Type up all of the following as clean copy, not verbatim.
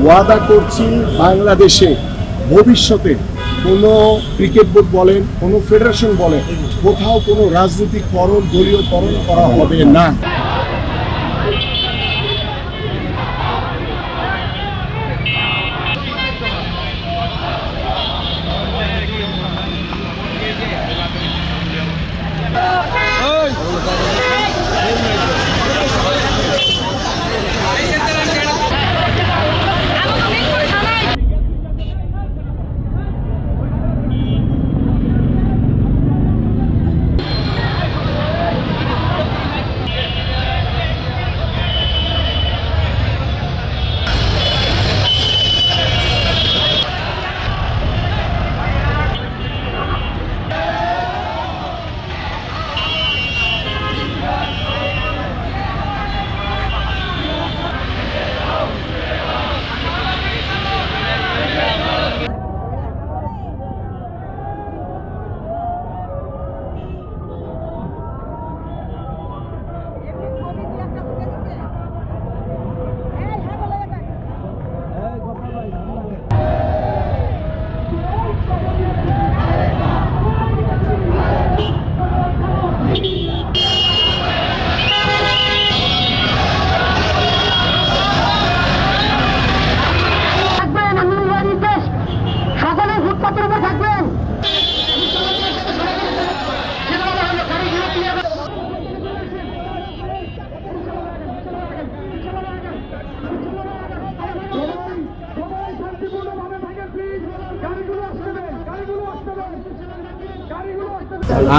ওয়াদা করছি বাংলাদেশে ভবিষ্যতে কোনো ক্রিকেট বোর্ড বলেন, কোনো ফেডারেশন বলেন, কোথাও কোনো রাজনৈতিককরণ, দলীয়করণ করা হবে না।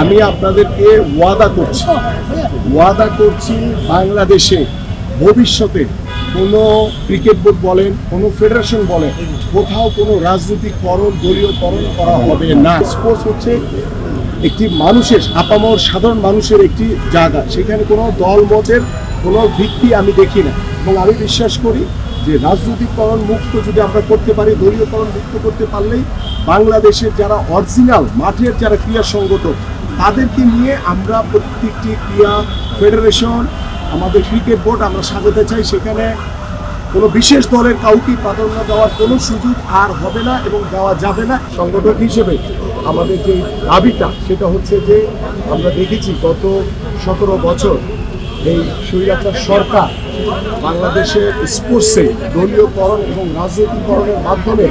আমি আপনাদেরকে ওয়াদা করছি বাংলাদেশে ভবিষ্যতে কোনো ক্রিকেট বোর্ড বলেন, কোনো ফেডারেশন বলেন, কোথাও কোনো রাজনৈতিককরণ, দলীয়করণ করা হবে না। স্পোর্টস হচ্ছে একটি মানুষের, আপামর সাধারণ মানুষের একটি জায়গা, সেখানে কোনো দল মতের কোনো ভিত্তি আমি দেখি না। এবং আমি বিশ্বাস করি যে রাজনৈতিককরণ মুক্ত যদি আমরা করতে পারি, দলীয়করণ মুক্ত করতে পারলেই বাংলাদেশের যারা অরিজিনাল মাঠের যারা ক্রীড়া সংগঠন, তাদেরকে নিয়ে আমরা প্রত্যেকটি ক্রীড়া ফেডারেশন, আমাদের ক্রিকেট বোর্ড আমরা সাজাতে চাই। সেখানে কোনো বিশেষ দলের কাউকে প্রাধান্য দেওয়ার কোনো সুযোগ আর হবে না এবং দেওয়া যাবে না। সংগঠক হিসেবে আমাদের যে দাবিটা সেটা হচ্ছে যে আমরা দেখেছি গত 17 বছর এই স্বৈরাচার সরকার বাংলাদেশের স্পোর্টসে দলীয়করণ এবং রাজনৈতিককরণের মাধ্যমে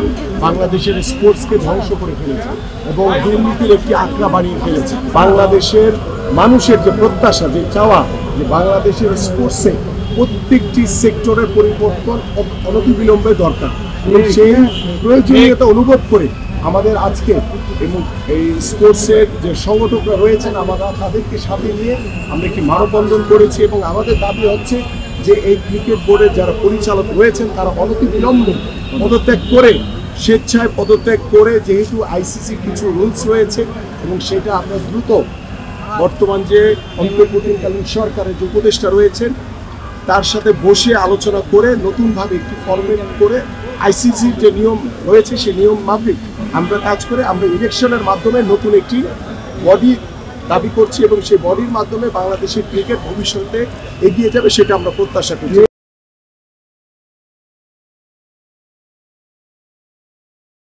বাংলাদেশের স্পোর্টসকে ধ্বংস করে ফেলেছে এবং দুর্নীতির একটি আঁকড়া বানিয়ে ফেলেছে। বাংলাদেশের মানুষের যে প্রত্যাশা, যে চাওয়া, যে বাংলাদেশের স্পোর্টসে প্রত্যেকটি সেক্টরের পরিবর্তন অনতিবিলম্বে দরকার এবং সেই প্রয়োজনীয়তা অনুভব করে আমাদের আজকে এবং এই স্পোর্টসের যে সংগঠকরা রয়েছেন, আমরা তাদেরকে সাথে নিয়ে আমরা একটি মানববন্ধন করেছি এবং আমাদের দাবি হচ্ছে যে এই ক্রিকেট বোর্ডের যারা পরিচালক রয়েছেন তারা অনতিবিলম্বে পদত্যাগ করে, স্বেচ্ছায় পদত্যাগ করে, যেহেতু আইসিসি কিছু রুলস রয়েছে এবং সেটা আমরা দ্রুত বর্তমান যে অন্তর্বর্তীকালীন সরকারের যে উপদেষ্টা রয়েছেন তার সাথে বসে আলোচনা করে নতুনভাবে একটি ফরমেট করে আইসিসির যে নিয়ম রয়েছে সেই নিয়ম মাফিক আমরা কাজ করে আমরা ইলেকশনের মাধ্যমে নতুন একটি বডি দাবি করছি এবং সেই বডির মাধ্যমে বাংলাদেশের ক্রিকেট ভবিষ্যতে এগিয়ে যাবে, সেটা আমরা প্রত্যাশা করছি।